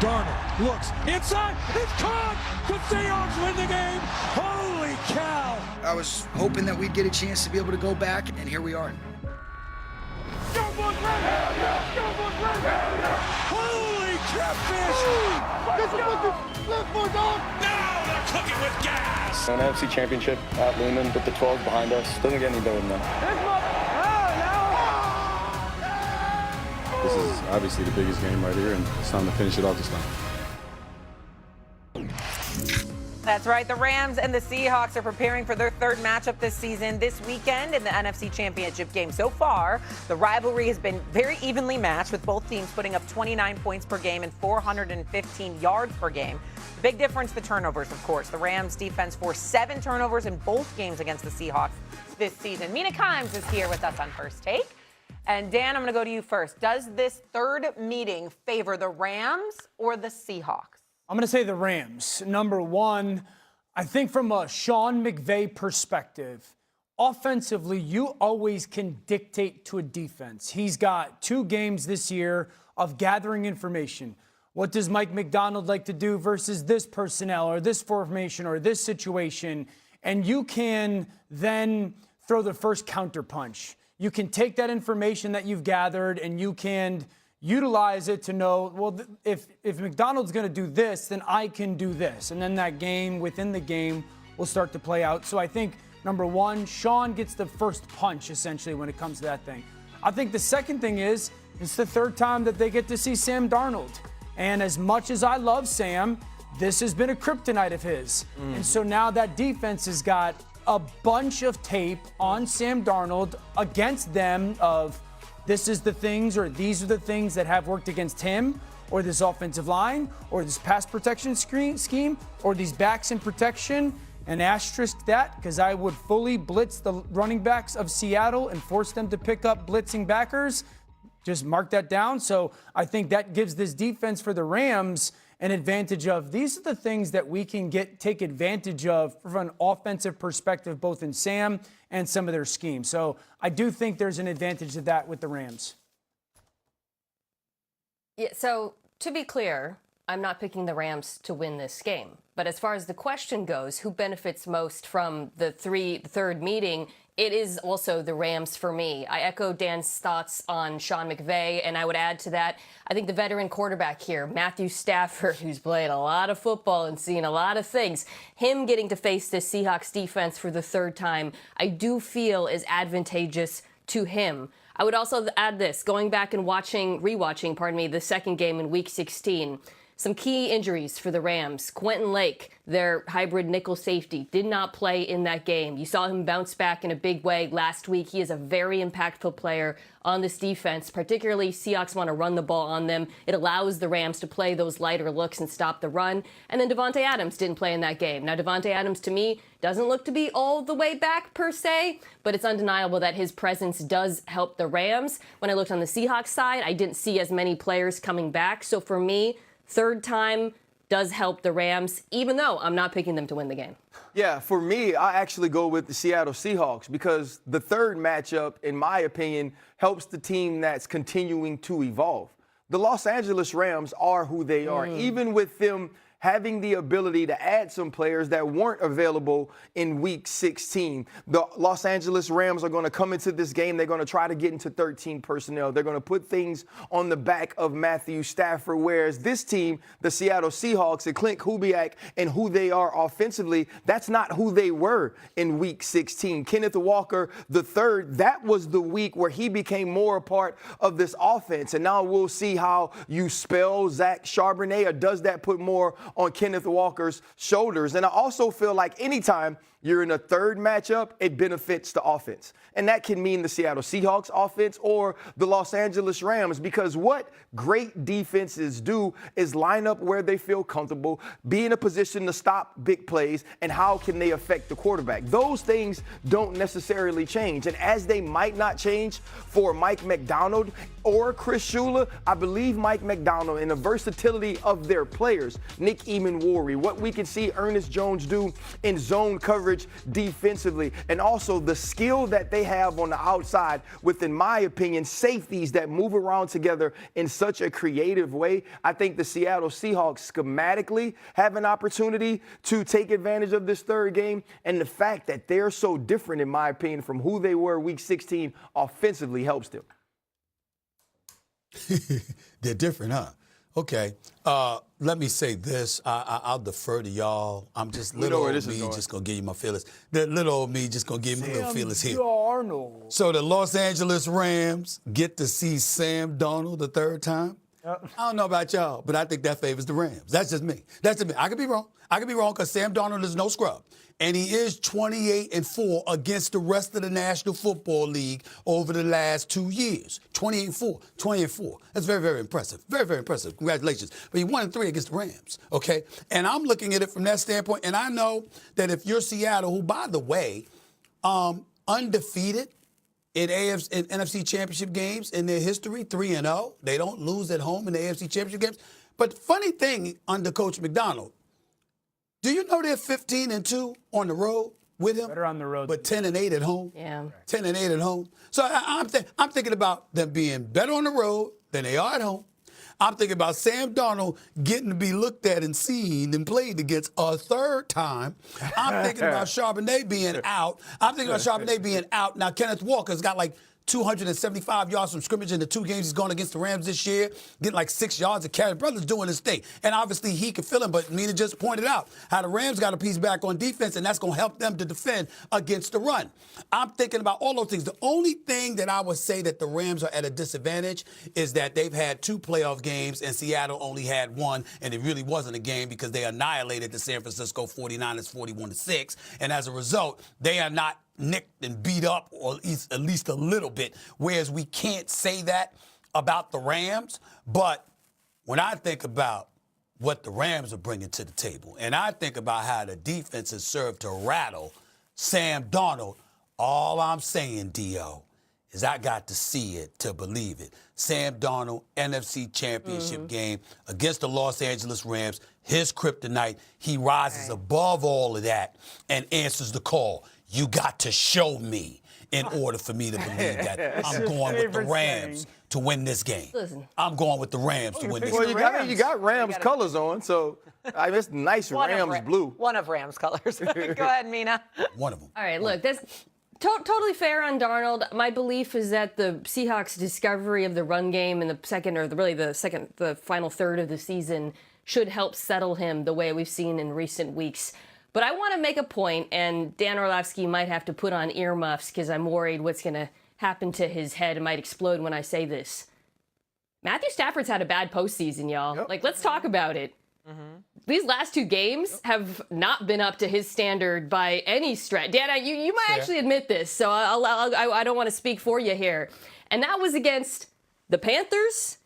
Darnold looks inside. It's caught. The Seahawks win the game. Holy cow. I was hoping that we'd get a chance to be able to go back, and here we are. Go Bulls, Red! Go Bulls, Red! Holy catfish! Let's go! Left for dog! Now they're cooking with gas! An NFC Championship at Lumen with the 12 behind us. Doesn't get any better than that. This is obviously the biggest game right here, and it's time to finish it off this time. That's right. The Rams and the Seahawks are preparing for their third matchup this season this weekend in the NFC Championship game. So far, the rivalry has been very evenly matched, with both teams putting up 29 points per game and 415 yards per game. The big difference, the turnovers, of course. The Rams defense forced 7 turnovers in both games against the Seahawks this season. Mina Kimes is here with us on First Take. And Dan, I'm going to go to you first. Does this third meeting favor the Rams or the Seahawks? I'm going to say the Rams. Number one, I think from a Sean McVay perspective, offensively, you always can dictate to a defense. He's got 2 games this year of gathering information. What does Mike Macdonald like to do versus this personnel or this formation or this situation? And you can then throw the first counterpunch. You can take that information that you've gathered and you can utilize it to know, well, if McDonald's going to do this, then I can do this. And then that game within the game will start to play out. So I think, number one, Sean gets the first punch, essentially, when it comes to that thing. I think the second thing is, it's the third time that they get to see Sam Darnold. And as much as I love Sam, this has been a kryptonite of his. And so now that defense has got a bunch of tape on Sam Darnold against them of this is the things or these are the things that have worked against him or this offensive line or this pass protection scheme or these backs in protection, and asterisk that because I would fully blitz the running backs of Seattle and force them to pick up blitzing backers. Just mark that down. So I think that gives this defense for the Rams an advantage of these are the things that we can take advantage of from an offensive perspective, both in Sam and some of their schemes. So I do think there's an advantage of that with the Rams. Yeah, so to be clear, I'm not picking the Rams to win this game. But as far as the question goes, who benefits most from the third meeting? It is also the Rams for me. I echo Dan's thoughts on Sean McVay, and I would add to that, I think the veteran quarterback here, Matthew Stafford, who's played a lot of football and seen a lot of things, him getting to face this Seahawks defense for the third time, I do feel is advantageous to him. I would also add this, going back and rewatching, the second game in Week 16, some key injuries for the Rams. Quentin Lake, their hybrid nickel safety, did not play in that game. You saw him bounce back in a big way last week. He is a very impactful player on this defense, particularly Seahawks want to run the ball on them. It allows the Rams to play those lighter looks and stop the run. And then Davante Adams didn't play in that game. Now, Davante Adams, to me, doesn't look to be all the way back per se, but it's undeniable that his presence does help the Rams. When I looked on the Seahawks side, I didn't see as many players coming back. So for me, third time does help the Rams, even though I'm not picking them to win the game. Yeah, for me, I actually go with the Seattle Seahawks because the third matchup, in my opinion, helps the team that's continuing to evolve. The Los Angeles Rams are who they are, even with them having the ability to add some players that weren't available in Week 16. The Los Angeles Rams are going to come into this game. They're going to try to get into 13 personnel. They're going to put things on the back of Matthew Stafford, whereas this team, the Seattle Seahawks, and Clint Kubiak and who they are offensively, that's not who they were in Week 16. Kenneth Walker III, that was the week where he became more a part of this offense. And now we'll see how you spell Zach Charbonnet, or does that put more on Kenneth Walker's shoulders? And I also feel like anytime you're in a third matchup, it benefits the offense. And that can mean the Seattle Seahawks offense or the Los Angeles Rams, because what great defenses do is line up where they feel comfortable, be in a position to stop big plays, and how can they affect the quarterback. Those things don't necessarily change. And as they might not change for Mike Macdonald or Chris Shula, I believe Mike Macdonald and the versatility of their players, Nick Eamon-Worry, what we can see Ernest Jones do in zone coverage coverage defensively, and also the skill that they have on the outside with, in my opinion, safeties that move around together in such a creative way. I think the Seattle Seahawks schematically have an opportunity to take advantage of this third game, and the fact that they're so different, in my opinion, from who they were Week 16 offensively helps them. They're different, huh? Okay. Let me say this. I'll defer to y'all. I'm just little old me just going to give you my feelings. The little old me just going to give you my little feelings here. Darnold. So the Los Angeles Rams get to see Sam Darnold the third time. I don't know about y'all, but I think that favors the Rams. That's just me. That's just me. I could be wrong. I could be wrong because Sam Darnold is no scrub. And he is 28-4 against the rest of the National Football League over the last 2 years. 28-4, 28-4. That's very, very impressive. Very, very impressive. Congratulations. But he 1-3 against the Rams, okay? And I'm looking at it from that standpoint, and I know that if you're Seattle, who, by the way, undefeated in NFC Championship games in their history, 3-0. They don't lose at home in the AFC Championship games. But funny thing under Coach McDonald, do you know they're 15-2 on the road with him? Better on the road. But 10-8 at home. Yeah. 10-8 at home. So I'm thinking about them being better on the road than they are at home. I'm thinking about Sam Darnold getting to be looked at and seen and played against a third time. I'm thinking about Charbonnet being out. Now, Kenneth Walker's got like 275 yards from scrimmage in the 2 games he's gone against the Rams this year, getting like 6 yards a carry. Brother's doing his thing. And obviously he can fill him, but Mina just pointed out how the Rams got a piece back on defense, and that's going to help them to defend against the run. I'm thinking about all those things. The only thing that I would say that the Rams are at a disadvantage is that they've had 2 playoff games and Seattle only had 1, and it really wasn't a game because they annihilated the San Francisco 49ers 41-6. And as a result, they are not nicked and beat up, or at least a little bit, whereas we can't say that about the Rams. But when I think about what the Rams are bringing to the table, and I think about how the defense has served to rattle Sam Darnold, all I'm saying, D.O., is I got to see it to believe it. Sam Darnold, NFC Championship game against the Los Angeles Rams, his kryptonite. He rises above all of that and answers the call. You got to show me in order for me to believe that. I'm going with the Rams to win this game. Listen. I'm going with the Rams to win this game. Well, you got Rams colors on, so it's nice Rams blue. One of Rams colors. Go ahead, Mina. One of them. All right, look, that's totally fair on Darnold. My belief is that the Seahawks' discovery of the run game in the second, or the final third of the season should help settle him the way we've seen in recent weeks. But I want to make a point, and Dan Orlovsky might have to put on earmuffs because I'm worried what's going to happen to his head. It might explode when I say this. Matthew Stafford's had a bad postseason, y'all. Yep. Like, let's talk about it. These last 2 games have not been up to his standard by any stretch. Dan, you might actually admit this, so I don't want to speak for you here. And that was against the Panthers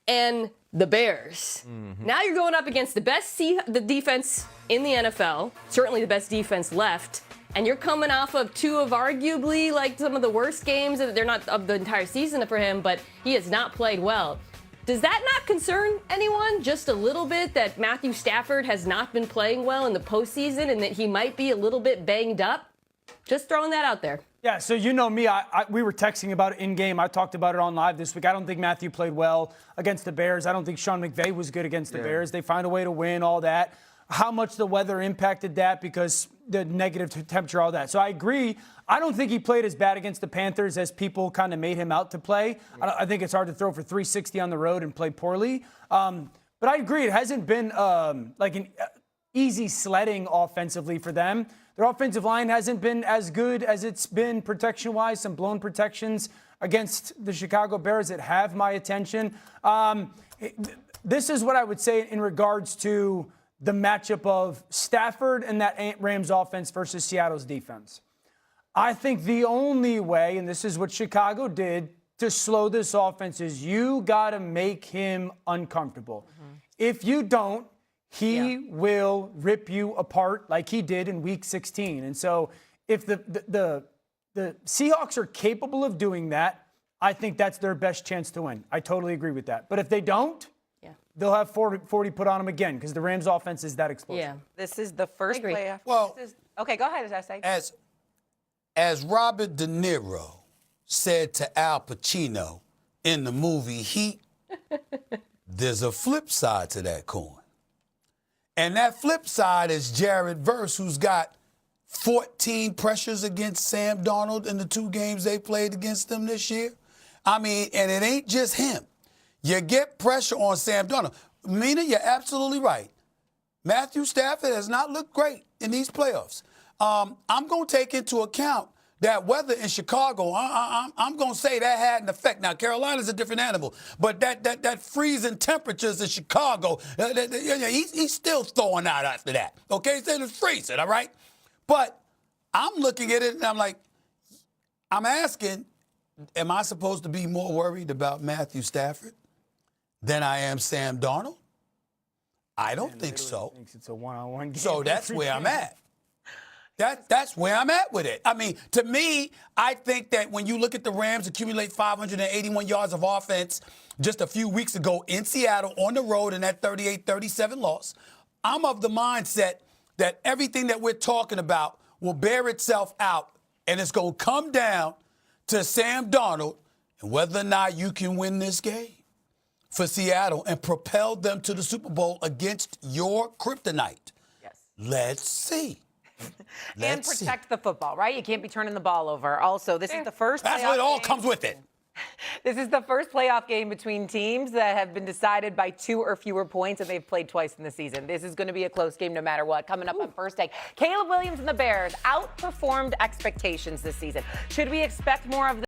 and the Bears. Now you're going up against the defense in the NFL, certainly the best defense left, and you're coming off of 2 of arguably like some of the worst games. They're not of the entire season for him, but he has not played well. Does that not concern anyone just a little bit that Matthew Stafford has not been playing well in the postseason and that he might be a little bit banged up? Just throwing that out there. Yeah, so you know me, we were texting about it in game. I talked about it on live this week. I don't think Matthew played well against the Bears. I don't think Sean McVay was good against the Bears. They find a way to win, all that. How much the weather impacted that because the negative temperature, all that. So I agree. I don't think he played as bad against the Panthers as people kind of made him out to play. I think it's hard to throw for 360 on the road and play poorly. But I agree. It hasn't been like an easy sledding offensively for them. Their offensive line hasn't been as good as it's been protection-wise, some blown protections against the Chicago Bears that have my attention. This is what I would say in regards to the matchup of Stafford and that Rams offense versus Seattle's defense. I think the only way, and this is what Chicago did to slow this offense, is you got to make him uncomfortable. If you don't, he will rip you apart like he did in Week 16. And so if the Seahawks are capable of doing that, I think that's their best chance to win. I totally agree with that. But if they don't, they'll have 40 put on them again because the Rams' offense is that explosive. Yeah. This is the first playoff. Well, Okay, go ahead, Essay. as Robert De Niro said to Al Pacino in the movie Heat, there's a flip side to that coin. And that flip side is Jared Verse, who's got 14 pressures against Sam Darnold in the 2 games they played against them this year. I mean, and it ain't just him. You get pressure on Sam Darnold. Mina, you're absolutely right. Matthew Stafford has not looked great in these playoffs. I'm going to take into account that weather in Chicago. I'm going to say that had an effect. Now, Carolina's a different animal, but that freezing temperatures in Chicago, he's still thawing out after that. Okay, so it's freezing, all right? But I'm looking at it and I'm like, I'm asking, am I supposed to be more worried about Matthew Stafford than I am Sam Darnold? I don't think so. Thinks it's a one-on-one game. So that's where I'm at. That's where I'm at with it. I mean, to me, I think that when you look at the Rams accumulate 581 yards of offense just a few weeks ago in Seattle on the road in that 38-37 loss, I'm of the mindset that everything that we're talking about will bear itself out, and it's going to come down to Sam Darnold and whether or not you can win this game for Seattle and propel them to the Super Bowl against your kryptonite. Yes. Let's see. And protect the football, right? You can't be turning the ball over. Also, this is the first That's playoff what it all game. comes with it. This is the first playoff game between teams that have been decided by 2 or fewer points, and they've played twice in the season. This is going to be a close game no matter what. Coming up on First Take, Caleb Williams and the Bears outperformed expectations this season. Should we expect more of